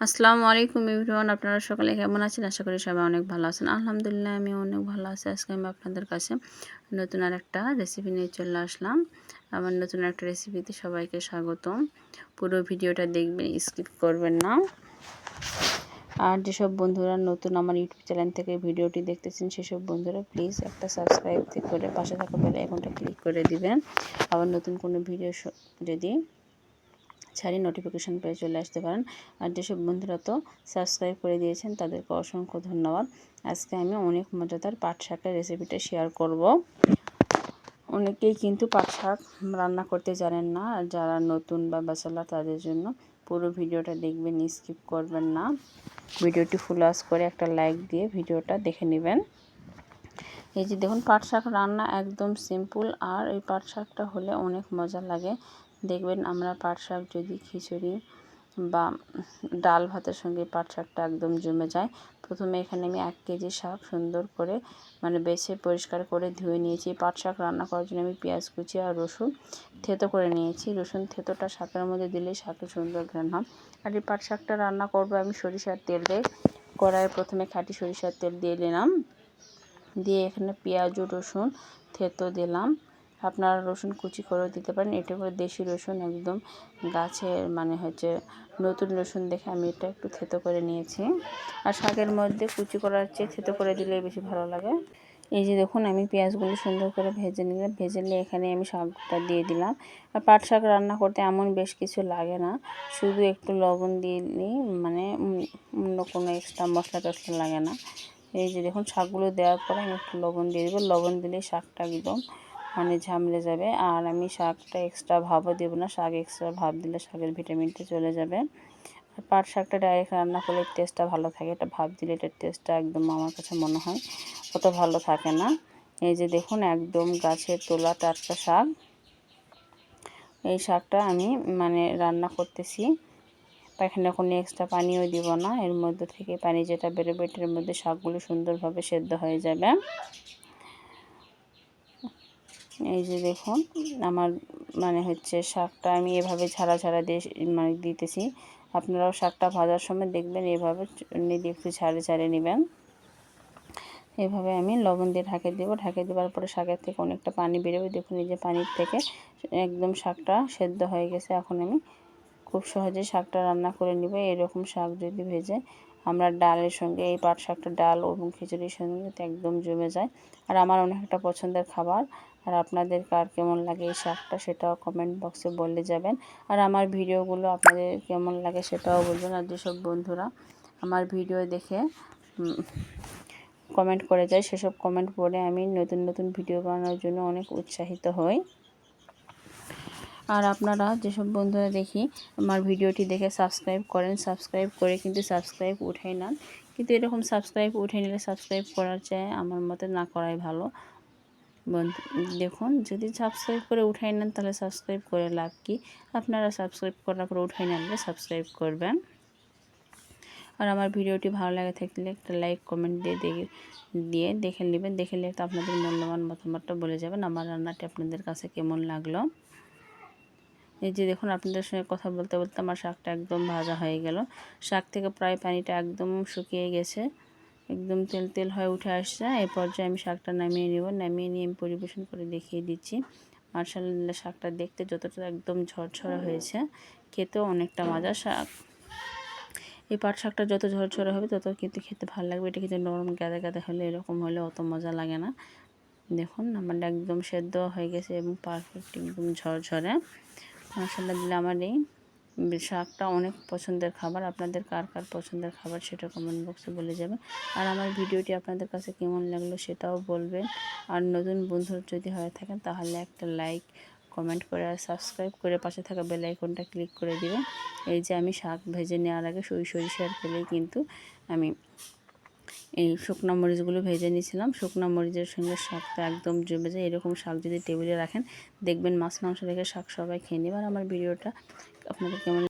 আসসালামু আলাইকুম এভরিওয়ান, আপনারা সকালে কেমন আছেন? আশা করি সবাই অনেক ভালো আছেন। আলহামদুলিল্লাহ আমি অনেক ভালো আছি। আজকে আমি আপনাদের কাছে নতুন আরেকটা রেসিপি নিয়ে চলে আসলাম। আমার নতুন একটা রেসিপিতে সবাইকে স্বাগতম। পুরো ভিডিওটা দেখবেন, স্কিপ করবেন না। আর যেসব বন্ধুরা নতুন আমার ইউটিউব চ্যানেল থেকে ভিডিওটি দেখতেছেন সেসব বন্ধুরা প্লিজ একটা সাবস্ক্রাইব করে পাশে থাকা বেল আইকনটা ক্লিক করে দিবেন। আবার নতুন কোনো ভিডিও যদি ছাড়ি নোটিফিকেশন পেয়ে চলে আসতে পারেন। আর যেসব বন্ধুরা তো সাবস্ক্রাইব করে দিয়েছেন তাদেরকে অসংখ্য ধন্যবাদ। আজকে আমি অনেক মজাদার পাট শাকের রেসিপিটা শেয়ার করব। অনেকেই কিন্তু পাট শাক রান্না করতে জানেন না, আর যারা নতুন বা ব্যাচেলার তাদের জন্য পুরো ভিডিওটা দেখবেন, স্কিপ করবেন না। ভিডিওটি ফুল ওয়াচ করে একটা লাইক দিয়ে ভিডিওটা দেখে নেবেন। এই যে দেখুন, পাট শাক রান্না একদম সিম্পল, আর এই পাট শাকটা হলে অনেক মজা লাগে। দেখবেন আমরা পাট শাক যদি খিচুড়ি বা ডাল ভাতের সঙ্গে পাট শাকটা একদম জমে যায়। প্রথমে এখানে আমি 1 কেজি শাক সুন্দর করে বেছে পরিষ্কার করে ধুয়ে নিয়েছি। পাট শাক রান্না করার জন্য আমি পেঁয়াজ কুচি আর রসুন থেতো করে নিয়েছি। রসুন থেতোটা শাকের মধ্যে দিলে শাকের সুন্দর ঘ্রাণ হয়। আর এই পাট শাকটা রান্না করবো আমি সরিষার তেল দিয়ে। কড়াইয়ে প্রথমে খাঁটি সরিষার তেল দিয়ে দিলাম, দিয়ে এখানে পেঁয়াজ ও রসুন থেতো দিলাম। আপনারা রসুন কুচি করেও দিতে পারেন। এটা করে দেশি রসুন, একদম গাছের নতুন রসুন দেখে আমি এটা একটু থেতো করে নিয়েছি। আর শাকের মধ্যে কুচি করার চেয়ে থেতো করে দিলে বেশি ভালো লাগে। এই যে দেখুন, আমি পেঁয়াজগুলো সুন্দর করে ভেজে নিলাম। ভেজে নিয়ে এখানে আমি শাকটা দিয়ে দিলাম। আর পাট শাক রান্না করতে এমন বেশ কিছু লাগে না, শুধু একটু লবণ দিয়ে নিই, অন্য কোনো এক্সট্রা মশলা টশলা লাগে না। এই যে দেখুন, শাকগুলো দেওয়ার পরে আমি একটু লবণ দিয়ে দেবো। লবণ দিলে শাকটা একদম ঝামলে যাবে। আর আমি শাকটা এক্সট্রা ভাপও দেবো না, শাক এক্সট্রা ভাপ দিলে শাকের ভিটামিনটা চলে যাবে। আর পাট শাকটা ডাইরেক্ট রান্না করলে টেস্টটা ভালো থাকে, এটা ভাপ দিলে এটার টেস্টটা একদম আমার কাছে মনে হয় অত ভালো থাকে না। এই যে দেখুন, একদম গাছের তোলা টাটকা শাক। এই শাকটা আমি রান্না করতেছি। এখানে কোনো এক্সট্রা পানিও দিব না, এর মধ্যে থেকে পানি যেটা বেরোবে এটার মধ্যে শাকগুলো সুন্দরভাবে সেদ্ধ হয়ে যাবে। এই যে দেখুন, আমার শাকটা আমি এভাবে ঝাড়া ঝাড়া দিয়ে দিতেছি। আপনারাও শাকটা ভাজার সময় দেখবেন এভাবে একটু ঝাড়ে ঝাড়ে নেবেন। এভাবে আমি লবণ দিয়ে ঢাকে দেবো। ঢাকে দেওয়ার পরে শাকের থেকে অনেকটা পানি বেরোবে। দেখুন, এই যে পানির থেকে একদম শাকটা সেদ্ধ হয়ে গেছে। এখন আমি খুব সহজে শাকটা রান্না করে নিব। এরকম শাক যদি ভেজে আমরা ডালের সঙ্গে, এই পাট শাকটা ডাল এবং খিচুড়ির সঙ্গে একদম জমে যায়। আর আমার অনেক একটা পছন্দের খাবার। আর আপনাদের কার কেমন লাগে এই শাকটা সেটাও কমেন্ট বক্সে বলে যাবেন। আর আমার ভিডিওগুলো আপনাদের কেমন লাগে সেটাও বলবেন। আর যেসব বন্ধুরা আমার ভিডিও দেখে কমেন্ট করে যায়, সেসব কমেন্ট পড়ে আমি নতুন নতুন ভিডিও বানানোর জন্য অনেক উৎসাহিত হই। আর আপনারা যেসব বন্ধুরা দেখি আমার ভিডিওটি দেখে সাবস্ক্রাইব করেন, সাবস্ক্রাইব করে কিন্তু সাবস্ক্রাইব উঠে নেন। কিন্তু এরকম সাবস্ক্রাইব উঠে নিলে সাবস্ক্রাইব করার চেয়ে আমার মতে না করাই ভালো। দেখুন, যদি সাবস্ক্রাইব করে উঠাই নেন তাহলে সাবস্ক্রাইব করে লাভ কি? আপনারা সাবস্ক্রাইব করার পর উঠাই নেন, সাবস্ক্রাইব করবেন। আর আমার ভিডিওটি ভালো লাগে থাকলে একটা লাইক কমেন্ট দিয়ে দেখে নেবেন। দেখে নিলে তো আপনাদের মূল্যবান মতামতটা বলে যাবেন আমার রান্নাটি আপনাদের কাছে কেমন লাগলো। এই যে দেখুন, আপনাদের সঙ্গে কথা বলতে বলতে আমার শাকটা একদম ভাজা হয়ে গেল। শাক থেকে প্রায় পানিটা একদম শুকিয়ে গেছে, একদম তেল তেল হয়ে উঠে আসছে। এই পর্যায়ে আমি শাকটা নামিয়ে নেব। নামিয়ে নিয়ে আমি পরিবেশন করে দেখিয়ে দিচ্ছি। মাশাআল্লাহ, শাকটা দেখতে যতটা একদম ঝরঝরে হয়েছে, খেতেও অনেকটা মজা। এই পাট শাকটা যত ঝরঝরে হবে তত কিন্তু খেতে ভালো লাগবে। এটা কিন্তু নরম গাদা গাদা হলে, এরকম হলে অত মজা লাগে না। দেখুন, আমার একদম সেদ্ধ হয়ে গেছে এবং পারফেক্ট একদম ঝরঝরে। মাশাআল্লাহ দিলে আমার এই শাকটা অনেক পছন্দের খাবার। আপনাদের কার কার পছন্দের খাবার সেটা কমেন্ট বক্সে বলে যাবেন। আর আমার ভিডিওটি আপনাদের কাছে কেমন লাগলো সেটাও বলবেন। আর নতুন বন্ধু যদি হয়ে থাকেন তাহলে একটা লাইক কমেন্ট করে আর সাবস্ক্রাইব করে পাশে থাকা বেল আইকনটা ক্লিক করে দিবেন। এই যে আমি শাক ভেজে নেওয়ার আগে সরিষার তেলেই কিন্তু আমি এই শুকনো মরিচগুলো ভেজে নিয়েছিলাম। শুকনো মরিচের সঙ্গে শাকটা একদম জমে যায়। এরকম শাক যদি টেবিলে রাখেন দেখবেন মাছ মাংস রেখে শাক সবাই খেয়ে নেবে। আর আমার ভিডিওটা আপনাদের কেমন